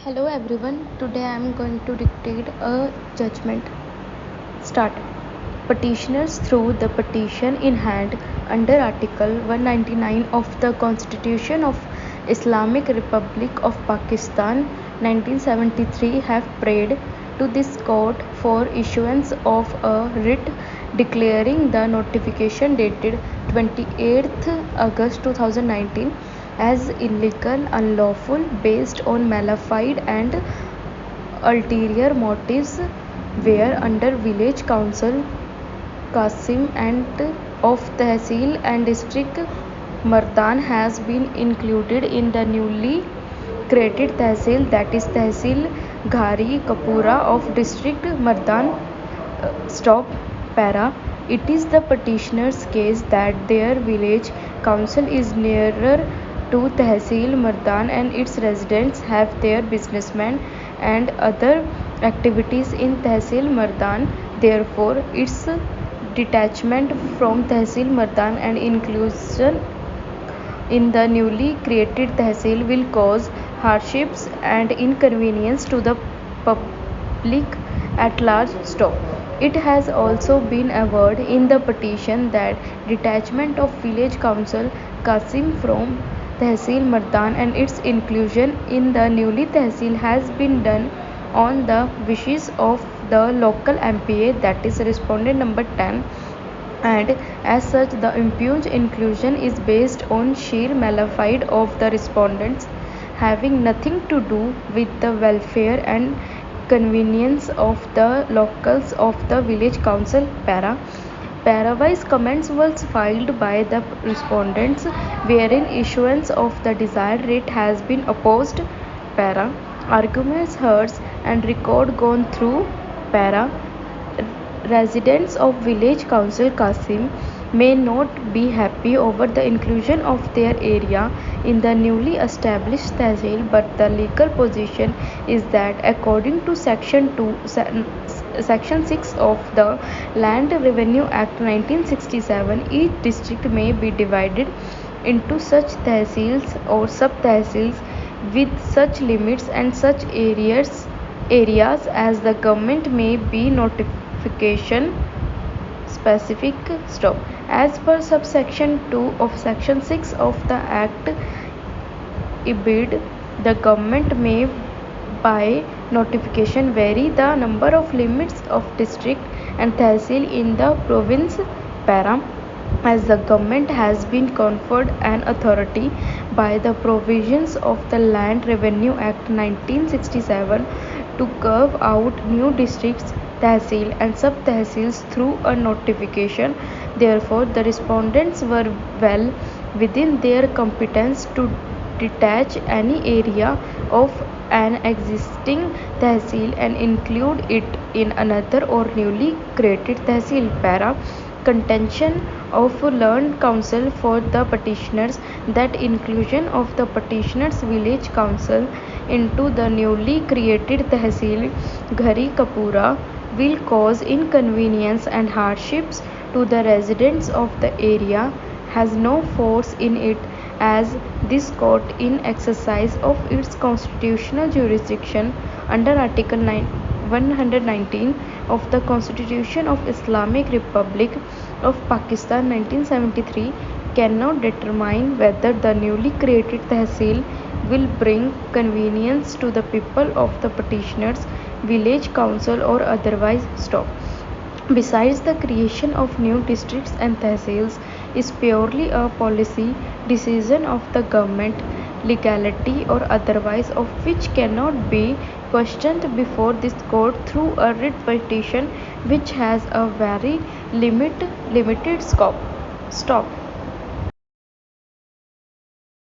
Hello everyone, today I am going to dictate a judgment. Start. Petitioners through the petition in hand under Article 199 of the Constitution of Islamic Republic of Pakistan 1973 have prayed to this court for issuance of a writ declaring the notification dated 28th August 2019 as illegal, unlawful, based on malafide and ulterior motives, where under Village Council Qasim and of Tehsil and District Mardan has been included in the newly created Tehsil, that is Tehsil Ghari Kapura of District Mardan. Stop. Para. It is the petitioner's case that their village council is nearer to Tehsil Mardan and its residents have their businessmen and other activities in Tehsil Mardan. Therefore, its detachment from Tehsil Mardan and inclusion in the newly created Tehsil will cause hardships and inconvenience to the public at large. Stop. It has also been averred in the petition that detachment of Village Council Qasim from Tehsil Mardan and its inclusion in the newly Tehsil has been done on the wishes of the local MPA, that is respondent number 10, and as such the impugned inclusion is based on sheer malafide of the respondents, having nothing to do with the welfare and convenience of the locals of the village council. Parawise comments was filed by the respondents wherein issuance of the desired writ has been opposed. Para. Arguments heard and record gone through. Para. Residents of Village Council Qasim may not be happy over the inclusion of their area in the newly established Tehsil, but the legal position is that according to Section 6 of the Land Revenue Act 1967, each district may be divided into such tehsils or sub-tehsils with such limits and such areas as the government may be notification specific. Stop. As per subsection 2 of section 6 of the Act, ibid, the government may by notification vary the number of limits of district and tehsil in the province. Para. As the government has been conferred an authority by the provisions of the Land Revenue Act 1967 to carve out new districts, tehsil and sub-tehsils through a notification. Therefore, the respondents were well within their competence to detach any area of an existing tehsil and include it in another or newly created tehsil. Para. Contention of learned counsel for the petitioners that inclusion of the petitioners village council into the newly created tehsil Ghari Kapura will cause inconvenience and hardships to the residents of the area has no force in it, as this court in exercise of its constitutional jurisdiction under Article 119 of the Constitution of Islamic Republic of Pakistan 1973 cannot determine whether the newly created tehsil will bring convenience to the people of the petitioners village council or otherwise. Stop. Besides, the creation of new districts and tehsils is purely a policy decision of the government, legality or otherwise of which cannot be questioned before this court through a writ petition which has a very limited scope. Stop.